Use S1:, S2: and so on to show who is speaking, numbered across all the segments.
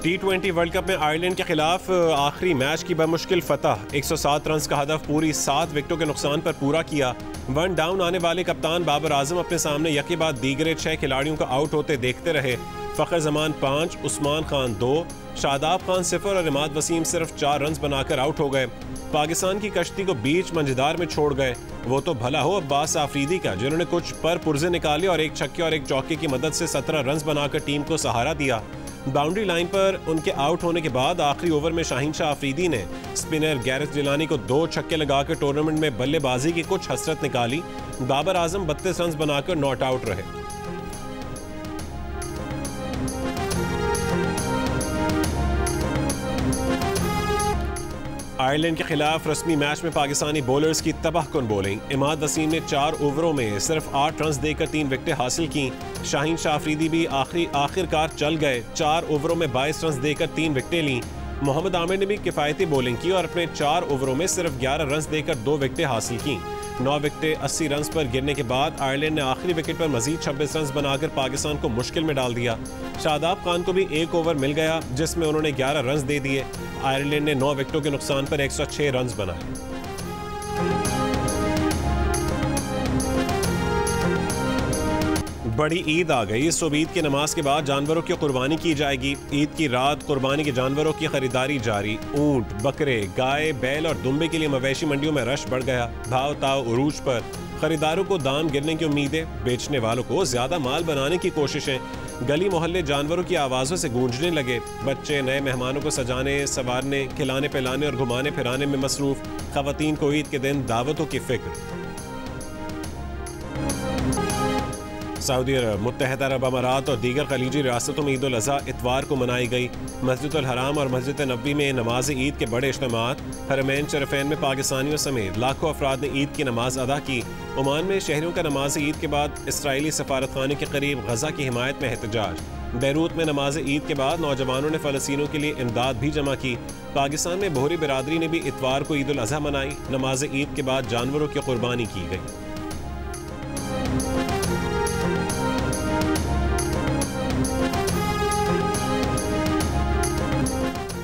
S1: T20 world cup में Ireland के खिलाफ आखिरी मैच की बमुश्किल फतह। 107 रन का हदफ पूरी 7 विकेटों के नुकसान पर पूरा किया। 1 डाउन आने वाले कप्तान बाबर आजम अपने सामने यके बाद दीगरे 6 खिलाड़ियों को आउट होते देखते रहे। फ़खर जमान 5, उस्मान खान 2, शादाब खान 0 और इमाद वसीम सिर्फ 4 रन बनाकर आउट हो गए। पाकिस्तान की कश्ती को बीच मंझदार में छोड़ गए। वो तो भला हो अब्बास आफरीदी का, जिन्होंने कुछ पर पुर्जे निकाले और एक छक्के और एक चौके की मदद से 17 रन बनाकर टीम को सहारा दिया। बाउंड्री लाइन पर उनके आउट होने के बाद आखिरी ओवर में शाहीन शाह अफरीदी ने स्पिनर गैरेथ जिलानी को 2 छक्के लगाकर टूर्नामेंट में बल्लेबाजी की कुछ हसरत निकाली। बाबर आजम 32 रन बनाकर नॉट आउट रहे। आयरलैंड के खिलाफ रस्मी मैच में पाकिस्तानी बॉलर्स की तबाहकुन बॉलिंग। इमाद वसीम ने 4 ओवरों में सिर्फ 8 रन देकर 3 विकेटें हासिल की। शाहीन शाह अफरीदी भी आखिरकार चल गए। 4 ओवरों में 22 रन देकर 3 विकेटें लीं। मोहम्मद आमिर ने भी किफ़ायती बॉलिंग की और अपने 4 ओवरों में सिर्फ 11 रन देकर 2 विकेटें हासिल की। 9 विकेटें 80 रन पर गिरने के बाद आयरलैंड ने आखिरी विकेट पर मजीद 26 रन बनाकर पाकिस्तान को मुश्किल में डाल दिया। शादाब खान को भी 1 ओवर मिल गया जिसमें उन्होंने 11 रन दे दिए। आयरलैंड ने 9 विकेटों के नुकसान पर 106 रन बनाए। बड़ी ईद आ गई। इस ईद की नमाज के बाद जानवरों की कुर्बानी की जाएगी। ईद की रात कुर्बानी के जानवरों की खरीदारी जारी। ऊंट, बकरे, गाय, बैल और दुम्बे के लिए मवेशी मंडियों में रश बढ़ गया। भाव ताव उरूज पर। खरीदारों को दाम गिरने की उम्मीदें, बेचने वालों को ज्यादा माल बनाने की कोशिशें। गली मोहल्ले जानवरों की आवाज़ों से गूंजने लगे। बच्चे नए मेहमानों को सजाने, संवारने, खिलाने पिलाने और घुमाने फिराने में मसरूफ। खवातीन को ईद के दिन दावतों की फिक्र। सऊदी अरब, मुत्तहदा अरब अमारात और दीगर खलीजी रियासतों में ईद उल अज़हा इतवार को मनाई गई। मस्जिद उल हराम और मस्जिद नबवी में नमाज ईद के बड़े इज्तिमात। हरमैन शरीफैन में पाकिस्तानियों समेत लाखों अफराद ने ईद की नमाज अदा की। ओमान में शहरियों का नमाज ईद के बाद इसराइली सफारतखाने के करीब गजा की हिमायत में एहतजाज। बैरूत में नमाज ईद के बाद नौजवानों ने फ़लस्तीनियों के लिए इमदाद भी जमा की। पाकिस्तान में बोहरी बिरादरी ने भी इतवार को ईद उल अज़हा मनाई। नमाज ईद के बाद जानवरों की कुर्बानी की गई।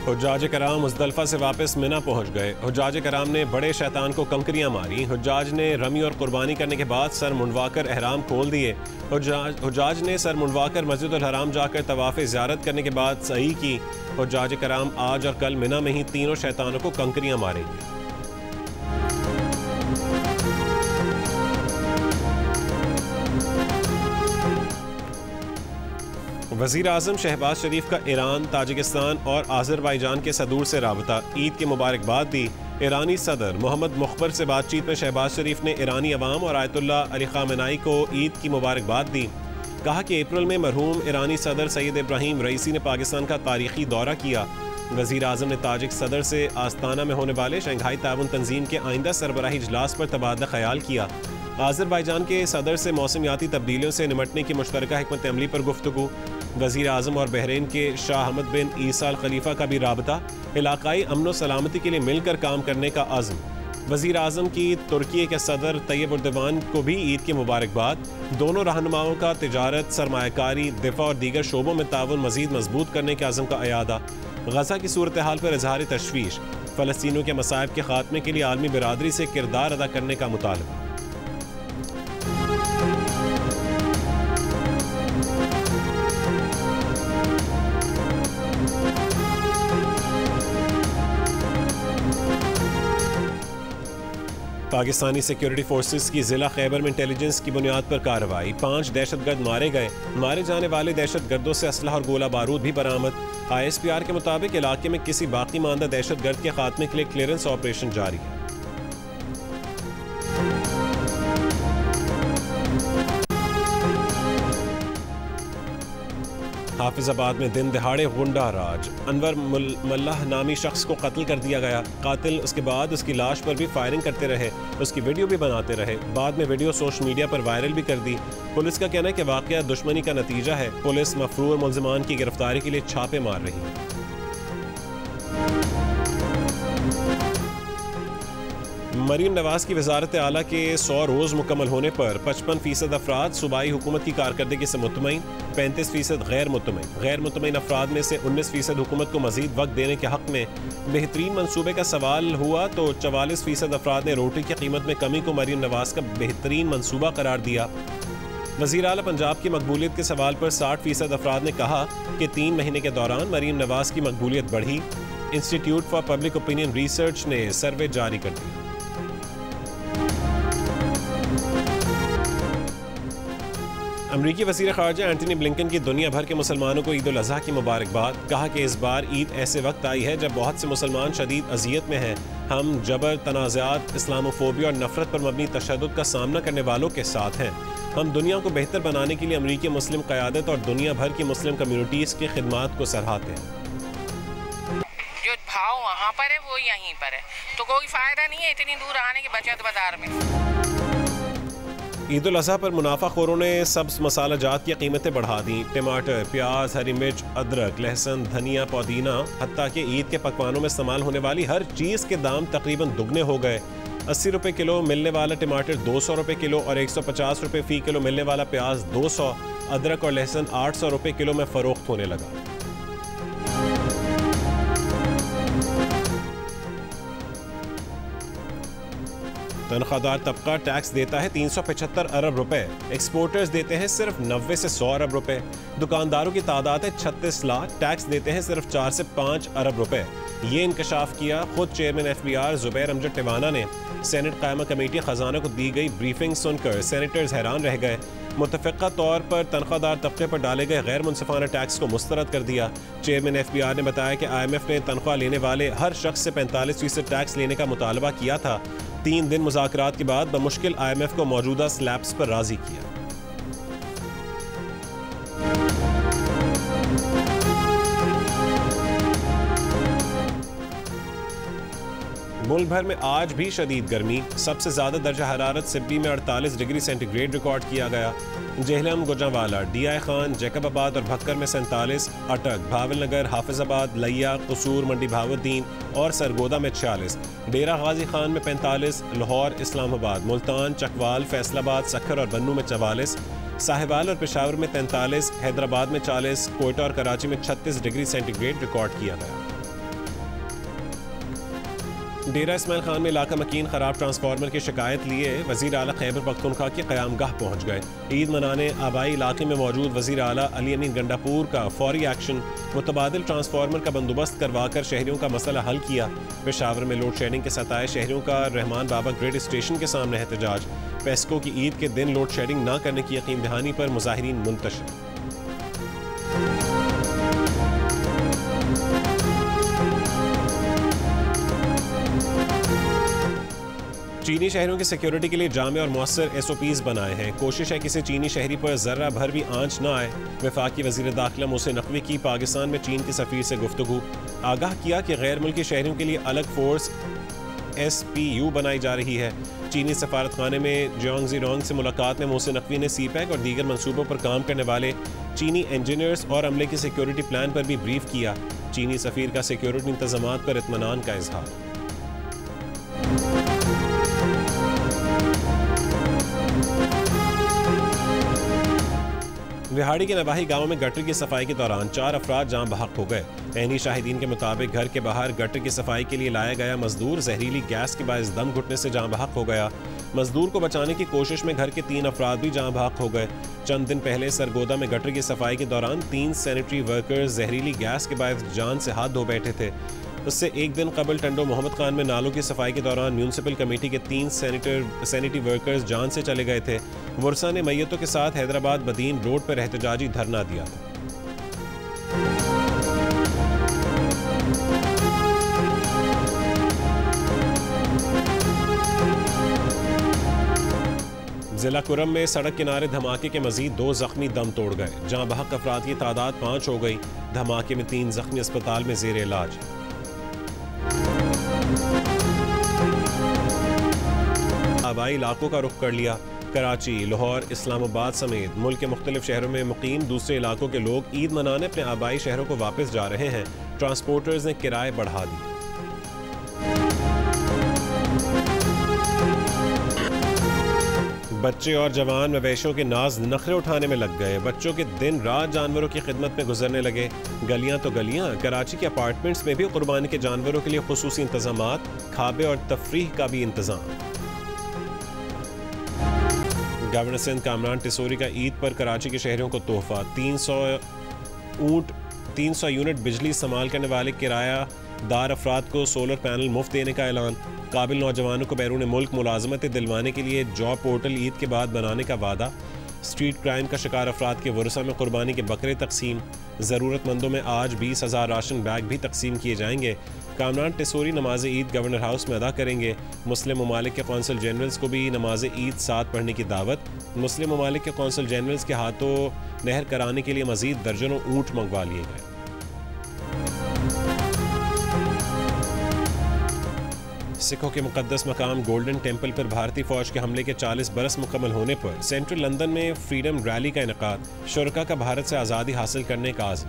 S1: हुज्जाज कराम मुज़दलिफ़ा से वापस मिना पहुंच गए। हुज्जाज कराम ने बड़े शैतान को कंकरियां मारी। हुज्जाज ने रमी और कुर्बानी करने के बाद सर मुंडवाकर एहराम खोल दिए। हुज्जाज ने सर मुंडवाकर मस्जिद उल हराम जाकर तवाफ़ ज़ियारत करने के बाद सही की। हुज्जाज कराम आज और कल मिना में ही तीनों शैतानों को कंकरियां मारेंगे। वज़ीर आज़म शहबाज शरीफ का ईरान, ताजिकिस्तान और आज़रबाईजान के सदूर से राबता। ईद की मुबारकबाद दी। ईरानी सदर मोहम्मद मुख्बर से बातचीत में शहबाज शरीफ ने ईरानी अवाम और आयतुल्लाह अली ख़ामेनाई को ईद की मुबारकबाद दी। कहा कि अप्रैल में मरहूम ईरानी सदर सैयद इब्राहिम रईसी ने पाकिस्तान का तारीखी दौरा किया। वज़ीर आज़म ने ताजिक सदर से आस्ताना में होने वाले शंघाई ताउन तंजीम के आइंदा सरबराही इजलास पर तबादला ख्याल किया। आज़रबाईजान के सदर से मौसमियाती तब्दीलियों से निमटने की मुश्तरका हिकमत अमली पर गुफ्तगू। वज़ीर आज़म और बहरीन के शाह हमद बिन ईसा अल खलीफा का भी राबता। इलाकाई अमन व सलामती के लिए मिलकर काम करने का अज़्म। वज़ीर आज़म की तुर्की के सदर तैयब उर्दवान को भी ईद की मुबारकबाद। दोनों रहनुमाओं का तिजारत, सरमायाकारी, दिफा और दीगर शोबों में ताउन मज़ीद मजबूत करने के अज़्म का अयादा। गज़ा की सूरत हाल पर इज़हार तशवीश। फ़लस्तीनियों के मसाइब के खात्मे के लिए आलमी बिरादरी से किरदार अदा करने का मुतालबा। पाकिस्तानी सिक्योरिटी फोर्सेस की ज़िला खैबर में इंटेलिजेंस की बुनियाद पर कार्रवाई। 5 दहशतगर्द मारे गए। मारे जाने वाले दहशतगर्दों से असलहा और गोला बारूद भी बरामद। ISPR के मुताबिक इलाके में किसी बाकी मानदा दहशतगर्द के खात्मे के लिए क्लियरेंस ऑपरेशन जारी है। हाफिजाबाद में दिन दिहाड़े गुंडा राज। अनवर मल्लाह नामी शख्स को कत्ल कर दिया गया। कातिल उसके बाद उसकी लाश पर भी फायरिंग करते रहे, उसकी वीडियो भी बनाते रहे। बाद में वीडियो सोशल मीडिया पर वायरल भी कर दी। पुलिस का कहना है कि वाकया दुश्मनी का नतीजा है। पुलिस मफरूर मुल्ज़िमान की गिरफ्तारी के लिए छापे मार रही है। मरीम नवाज की वजारत आला के 100 रोज़ मुकम्मल होने पर 55% अफराद सूबाई हुकूमत की कारकर्दगी से मुतमईन, 35% गैर मुतमईन। गैर मुतमईन अफराद में से 19% हुकूमत को मजीद वक्त देने के हक में बेहतरीन मनसूबे का सवाल हुआ तो 44% अफराद ने रोटी की कीमत में कमी को मरीम नवाज का बेहतरीन मनसूबा करार दिया। वज़ीर आला पंजाब की मकबूलियत के सवाल पर 60% अफराद ने कहा कि 3 महीने के दौरान मरीम नवाज की मकबूलियत बढ़ी। Institute for public opinion research ने सर्वे जारी कर दिया। अमरीकी वज़ीर ख़ारजा एंटनी ब्लिंकन की दुनिया भर के मुसलमानों को ईद उल अज़हा की मुबारकबाद। कहा कि इस बार ईद ऐसे वक्त आई है जब बहुत से मुसलमान शदीद अजियत में हैं। हम जबर, तनाज़ात, इस्लामोफोबिया और नफरत पर मबनी तशद्दुद का सामना करने वालों के साथ हैं। हम दुनिया को बेहतर बनाने के लिए अमरीकी मुस्लिम क़यादत और दुनिया भर की मुस्लिम कम्यूनिटीज़ की खिदमात को सराहते हैं।
S2: जो भाव वहाँ पर है वो यहीं पर है, तो कोई फ़ायदा नहीं है इतनी दूर आने के बचत बाजार में।
S1: ईद उल अज़हा पर मुनाफाखोरों ने सब्ज़ मसाला जात की कीमतें बढ़ा दी। टमाटर, प्याज, हरी मिर्च, अदरक, लहसुन, धनिया, पुदीना, हत्ता कि ईद के पकवानों में इस्तेमाल होने वाली हर चीज़ के दाम तकरीबन दुगने हो गए। 80 रुपये किलो मिलने वाला टमाटर 200 रुपये किलो और 150 रुपये फ़ी किलो मिलने वाला प्याज 200, अदरक और लहसुन 800 रुपये किलो में फ़रोख्त होने लगा। तनख्वाहदार तबका टैक्स देता है 375 अरब रुपए, एक्सपोर्टर्स देते हैं सिर्फ 90 से 100 अरब रुपए, दुकानदारों की तादाद है 36 लाख, टैक्स देते हैं सिर्फ 4 से 5 अरब रुपए। ये इंकशाफ किया खुद चेयरमैन FBR ज़ुबैर अमजद टिवाना ने। सेनेट कायमा कमेटी खजाना को दी गई ब्रीफिंग सुनकर सेनेटर्स हैरान रह गए। मुतफ़िक़ा तौर पर तनख्वाहदार तबके पर डाले गए गैर मुनसिफाना टैक्स को मुस्तरद कर दिया। चेयरमैन FBR ने बताया कि IMF ने तनख्वाह लेने वाले हर शख्स से 45% टैक्स लेने का मुतालबा किया था। 3 दिन मुज़ाकरात के बाद बमुश्किल IMF को मौजूदा स्लैब्स पर राज़ी किया। मुल्क भर में आज भी शदीद गर्मी। सबसे ज़्यादा दर्जा हरारत सिब्बी में 48 डिग्री सेंटीग्रेड रिकॉर्ड किया गया। जेहलम, गुजरांवाला, DI खान, जैकबाबाद और भक्कर में 47, अटक, भावलनगर, हाफिजाबाद, लिया, कसूर, मंडी भावुद्दीन और सरगोदा में 46, डेरा गाजी खान में 45, लाहौर, इस्लामाबाद, मुल्तान, चकवाल, फैसलाबाद, सखर और बन्नू में 44, साहिवाल और पेशावर में 43, हैदराबाद में 40, कोयटा और कराची में 36 डिग्री सेंटीग्रेड रिकॉर्ड किया गया। डेरा इस्माइल खान में इलाका मकीन खराब ट्रांसफार्मर की शिकायत लिए वज़ीर आला खैबर पख्तूनख्वा की क़यामगाह पहुँच गए। ईद मनाने आबाई इलाके में मौजूद वज़ीर आला अली अमीन गंडापुर का फौरी एक्शन, मुतबादिल ट्रांसफार्मर का बंदोबस्त करवाकर शहरियों का मसला हल किया। पेशावर में लोड शेडिंग के सताए शहरियों का रहमान बाबा ग्रिड स्टेशन के सामने एहतजाज। पेस्को की ईद के दिन लोड शेडिंग न करने की यकीन दहानी पर मुजाहिरीन मुंतशिर। चीनी शहरों की सिक्योरिटी के लिए जामे और मौसर SOPs बनाए हैं। कोशिश है किसी चीनी शहरी पर जर्रा भर भी आंच न आए। वफाकी वज़ीर दाखिला मोहसिन नकवी की पाकिस्तान में चीन के सफ़ीर से गुफ्तगू। आगाह किया कि गैर मुल्की शहरियों के लिए अलग फोर्स SPU बनाई जा रही है। चीनी सफारत खाने में जियांग ज़ीरोंग से मुलाकात में मोहसिन नकवी ने CPEC और दीगर मनसूबों पर काम करने वाले चीनी इंजीनियर्स और अमले के सिक्योरिटी प्लान पर भी ब्रीफ किया। चीनी सफ़ीर का सिक्योरिटी इंतज़ामात पर इत्मीनान का इजहार। विहाड़ी के नवाही गांव में गटर की सफाई के दौरान 4 अफराद जान बहक हो गए। ऐनी शाहिदीन के मुताबिक घर के बाहर गटर की सफाई के लिए लाया गया मजदूर जहरीली गैस के बायस दम घुटने से जान बहक हो गया। मजदूर को बचाने की कोशिश में घर के 3 अफराद भी जान बहक हो गए। चंद दिन पहले सरगोदा में गटर की सफाई के दौरान 3 सैनिटरी वर्कर्स जहरीली गैस के बायस जान से हाथ धो बैठे थे। उससे एक दिन कबल टंडो मोहम्मद खान में नालों की सफाई के दौरान म्यूनसिपल कमेटी के 3 सैनिटरी वर्कर्स जान से चले गए थे। वर्सा ने मैयतों के साथ हैदराबाद बदीन रोड पर एहतजाजी धरना दिया था। जिला कुरम में सड़क किनारे धमाके के मजीद 2 जख्मी दम तोड़ गए। जहां बहक अफराद की तादाद 5 हो गई। धमाके में 3 जख्मी अस्पताल में जेर इलाज। आबाई इलाकों का रुख कर लिया। कराची, लाहौर, इस्लामाबाद समेत मुल्क के मुख्तलिफ शहरों में मुकीम दूसरे इलाकों के लोग ईद मनाने अपने आबाई शहरों को वापस जा रहे हैं। ट्रांसपोर्टर्स ने किराए बढ़ा दिए। बच्चे और जवान मवेशियों के नाज नखरे उठाने में लग गए। बच्चों के दिन रात जानवरों की खिदमत में गुजरने लगे। गलियां तो गलियां, कराची के अपार्टमेंट्स में भी कुर्बानी के जानवरों के लिए खुसूसी इंतजामात, खाबे और तफरीह का भी इंतजाम। गवर्नर सिंध कामरान टिसोरी का ईद पर कराची के शहरियों को तोहफा। 300 यूनिट बिजली इस्तेमाल करने वाले किरायादार अफराद को सोलर पैनल मुफ्त देने का ऐलान। काबिल नौजवानों को बैरून मुल्क मुलाजमतें दिलवाने के लिए जॉब पोर्टल ईद के बाद बनाने का वादा। स्ट्रीट क्राइम का शिकार अफराद के वरसा में कुर्बानी के बकरे तकसीम। ज़रूरतमंदों में आज 20,000 राशन बैग भी तकसीम किए जाएंगे। कामरान टिसोरी नमाज ईद गवर्नर हाउस में अदा करेंगे। मुस्लिम ममालिक के कौंसल जनरल्स को भी नमाज ईद साथ पढ़ने की दावत। मुस्लिम ममालिक के कौंसल जनरल्स के हाथों नहर कराने के लिए मजीद दर्जनों ऊँट मंगवा लिए गए। सिखों के मुकद्दस मकाम गोल्डन टेम्पल पर भारतीय फौज के हमले के 40 बरस मुकम्मल होने पर सेंट्रल लंदन में फ्रीडम रैली का इनेकाद। शुरका का भारत से आज़ादी हासिल करने का आज़म।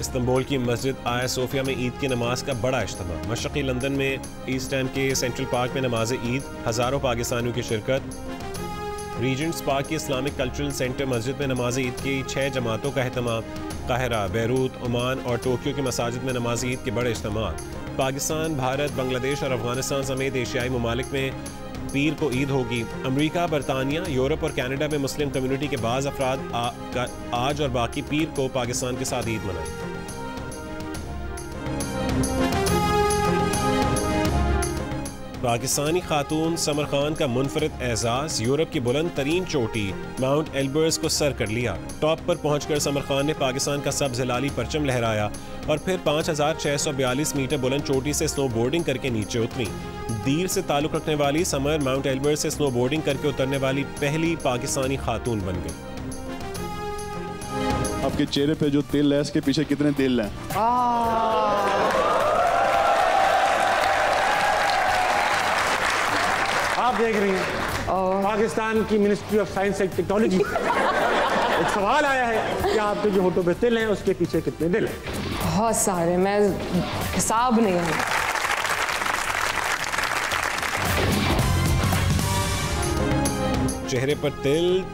S1: इस्तांबुल की मस्जिद आया सोफिया में ईद की नमाज का बड़ा इज्तिमा। मशरक़ी लंदन में ईस्ट एंड के सेंट्रल पार्क में नमाज ईद, हज़ारों पाकिस्तानियों की शिरकत। रीजेंट्स पार्क की इस्लामिक कल्चरल सेंटर मस्जिद में नमाज ईद की 6 जमातों का अहतमाम। काहिरा, बैरूत, ओमान और टोक्यो की मसाजिद में नमाज ईद के बड़े इज्तिमा। पाकिस्तान, भारत, बांग्लादेश और अफगानिस्तान समेत एशियाई ममालिक में पीर को ईद होगी। अमरीका, बरतानिया, यूरोप और कनाडा में मुस्लिम कम्युनिटी के बाज़ अफराद आज और बाकी पीर को पाकिस्तान के साथ ईद मनाएंगे। पाकिस्तानी खातून समर खान का मुनफरिद एजाज। यूरोप की बुलंद तरीन चोटी माउंट एल्बर्स को सर कर लिया। टॉप पर पहुंचकर समर खान ने पाकिस्तान का सब्ज़ हिलाली परचम लहराया और फिर 5642 मीटर बुलंद चोटी से स्नोबोर्डिंग करके नीचे उतरी। दीर से ताल्लुक़ रखने वाली समर माउंट एल्बर्स से स्नोबोर्डिंग करके उतरने वाली पहली पाकिस्तानी खातून बन गई।
S3: आपके चेहरे पे जो तिल है, इसके पीछे कितने तिल हैं?
S4: आप देख रही हैं पाकिस्तान की ministry of science and technology एक सवाल आया है कि आपके जो होठों पे तिल हैं उसके पीछे कितने दिल हैं?
S5: बहुत सारे, मैं हिसाब नहीं है।
S1: चेहरे पर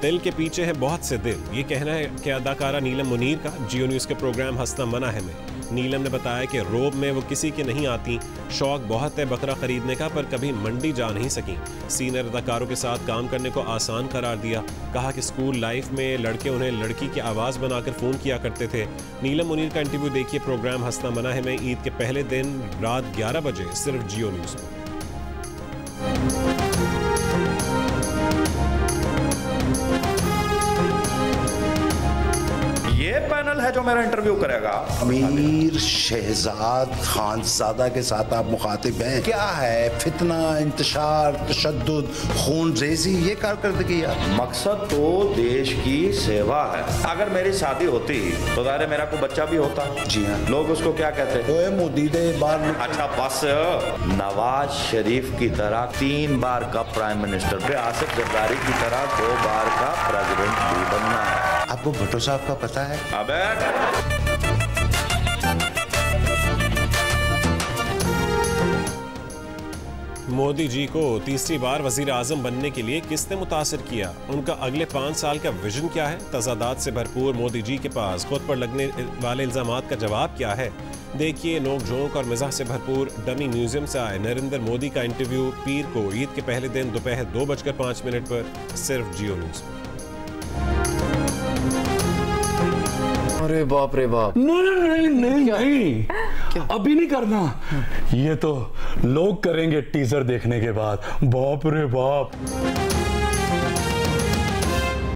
S1: तिल के पीछे है बहुत से दिल। ये कहना है कि अदाकारा नीलम मुनीर का जियो न्यूज़ के प्रोग्राम हंसना मना है में। नीलम ने बताया कि रोब में वो किसी के नहीं आती। शौक बहुत है बकरा खरीदने का, पर कभी मंडी जा नहीं सकी। सीनियर अदाकारों के साथ काम करने को आसान करार दिया। कहा कि स्कूल लाइफ में लड़के उन्हें लड़की की आवाज़ बनाकर फ़ोन किया करते थे। नीलम मुनीर का इंटरव्यू देखिए प्रोग्राम हंसना मना है में ईद के पहले दिन रात 11 बजे सिर्फ जियो न्यूज़ में।
S6: ये पैनल है जो मेरा इंटरव्यू करेगा।
S7: अमीर शहजाद खानजादा के साथ आप मुखातिब हैं। क्या है फितना, इंतशार, तशद्दुद, खून रेजी, ये कारकर्दगी यार।
S6: मकसद तो देश की सेवा है। अगर मेरी शादी होती तो ज़ाहिर है मेरा कोई बच्चा भी होता।
S7: जी हाँ।
S6: लोग उसको क्या कहते?
S7: ओए मुदीदे बार।
S6: अच्छा बस, नवाज शरीफ की तरह 3 बार का प्राइम मिनिस्टर, फिर आसिफ जरदारी की तरह 2 बार का प्रेसिडेंट भी बनना है।
S7: आपको भट्टो साहब का पता है?
S6: अबे
S1: मोदी जी को तीसरी बार वजीर आजम बनने के लिए किसने मुतासिर किया? उनका अगले 5 साल का विजन क्या है? तजादात से भरपूर मोदी जी के पास खुद पर लगने वाले इल्जामात का जवाब क्या है? देखिए नोक झोंक और मिजाह से भरपूर डमी म्यूजियम से आए नरेंद्र मोदी का इंटरव्यू पीर को ईद के पहले दिन दोपहर 2:05 पर सिर्फ जियो न्यूज़ में।
S8: अरे बाप रे बाप।
S9: नहीं अभी नहीं करना, ये तो लोग करेंगे टीजर देखने के बाद। बाप रे बाप।